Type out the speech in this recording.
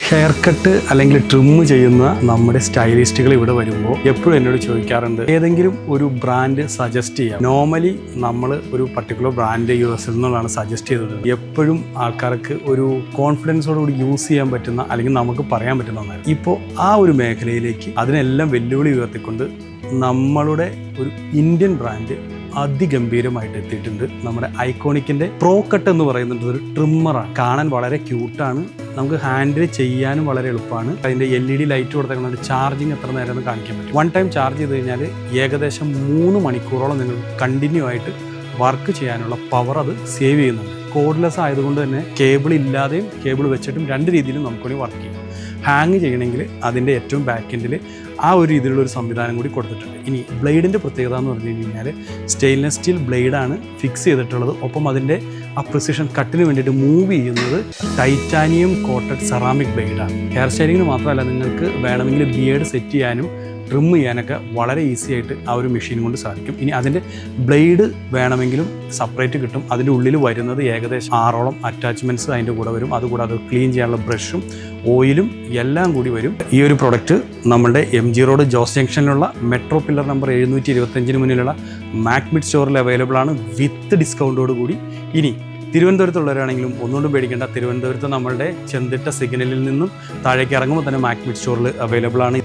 Hair cut അല്ലെങ്കിൽ trim ചെയ്യുന്ന നമ്മുടെ സ്റ്റൈലിസ്റ്റുകൾ ഇവിടെ വരുമ്പോൾ എപ്പോഴും എന്നോട് ചോദിക്കാറുണ്ട് ഏതെങ്കിലും ഒരു ബ്രാൻഡ് സജസ്റ്റ് ചെയ്യാം. നോർമലി നമ്മൾ ഒരു പർട്ടിക്കുലർ ബ്രാൻഡ് യൂസ് എന്നുള്ളതാണ് സജസ്റ്റ് ചെയ്തത്. എപ്പോഴും ആൾക്കാർക്ക് ഒരു കോൺഫിഡൻസോടുകൂടി യൂസ് ചെയ്യാൻ പറ്റുന്ന അല്ലെങ്കിൽ നമുക്ക് പറയാൻ പറ്റുന്ന ഒന്നാണ്. ഇപ്പോൾ ആ ഒരു മേഖലയിലേക്ക് അതിനെല്ലാം വെല്ലുവിളി ഉയർത്തിക്കൊണ്ട് നമ്മളുടെ ഒരു ഇന്ത്യൻ ബ്രാൻഡ് അതിഗംഭീരമായിട്ട് എത്തിയിട്ടുണ്ട്. നമ്മുടെ ഐക്കോണിക്കിൻ്റെ പ്രോ കട്ട് എന്ന് പറയുന്നത് ഒരു ട്രിമ്മറാണ്. കാണാൻ വളരെ ക്യൂട്ടാണ്, നമുക്ക് ഹാൻഡിൽ ചെയ്യാനും വളരെ എളുപ്പമാണ്. അതിൻ്റെ LED ലൈറ്റ് കൊടുത്തേക്കുന്ന ചാർജിങ് എത്ര നേരം എന്ന് കാണിക്കാൻ പറ്റും. 1 ടൈം ചാർജ് ചെയ്ത് കഴിഞ്ഞാൽ ഏകദേശം 3 മണിക്കൂറോളം നിങ്ങൾ കണ്ടിന്യൂ ആയിട്ട് വർക്ക് ചെയ്യാനുള്ള പവർ അത് സേവ് ചെയ്യുന്നുണ്ട്. കോഡ്ലെസ് ആയതുകൊണ്ട് തന്നെ കേബിൾ ഇല്ലാതെയും കേബിൾ വെച്ചിട്ടും 2 രീതിയിലും നമുക്ക് വർക്ക് ചെയ്യാം. ഹാങ് ചെയ്യണമെങ്കിൽ അതിൻ്റെ ഏറ്റവും ബാക്ക് എൻഡിൽ ആ ഒരു രീതിയിലുള്ളൊരു സംവിധാനം കൂടി കൊടുത്തിട്ടുണ്ട്. ഇനി ബ്ലേഡിൻ്റെ പ്രത്യേകത എന്ന് പറഞ്ഞു കഴിഞ്ഞാൽ സ്റ്റെയിൻലെസ് സ്റ്റീൽ ബ്ലേഡാണ് ഫിക്സ് ചെയ്തിട്ടുള്ളത്. ഒപ്പം അതിൻ്റെ ആ പ്രിസിഷൻ കട്ടിന് വേണ്ടിയിട്ട് മൂവ് ചെയ്യുന്നത് ടൈറ്റാനിയം കോട്ടഡ് സെറാമിക് ബ്ലേഡാണ്. ഹെയർ സ്റ്റൈലിങ്ങിന് മാത്രമല്ല, നിങ്ങൾക്ക് വേണമെങ്കിൽ ബിയേഡ് സെറ്റ് ചെയ്യാനും ട്രിം ചെയ്യാനൊക്കെ വളരെ ഈസി ആയിട്ട് ആ ഒരു മെഷീൻ കൊണ്ട് സാധിക്കും. ഇനി അതിൻ്റെ ബ്ലേഡ് വേണമെങ്കിലും സെപ്പറേറ്റ് കിട്ടും. അതിൻ്റെ ഉള്ളിൽ വരുന്നത് ഏകദേശം 6ഓളം അറ്റാച്ച്മെൻറ്റ്സ് അതിൻ്റെ കൂടെ വരും. അതുകൂടാതെ ക്ലീൻ ചെയ്യാനുള്ള ബ്രഷും ഓയിലും എല്ലാം കൂടി വരും. ഈ ഒരു പ്രൊഡക്റ്റ് നമ്മളുടെ MG റോഡ് ജോസ് ജംഗ്ഷനിലുള്ള മെട്രോ പില്ലർ നമ്പർ 725 മുന്നിലുള്ള മാക്മിഡ് സ്റ്റോറിൽ അവൈലബിൾ ആണ് വിത്ത് ഡിസ്കൗണ്ടോട് കൂടി. ഇനി തിരുവനന്തപുരത്തുള്ളവരാണെങ്കിലും ഒന്നുകൊണ്ടും പേടിക്കേണ്ട, തിരുവനന്തപുരത്ത് നമ്മളുടെ ചെന്തിട്ട സിഗ്നലിൽ നിന്നും താഴേക്ക് ഇറങ്ങുമ്പോൾ തന്നെ മാക്മിഡ് സ്റ്റോറിൽ അവൈലബിൾ ആണ്.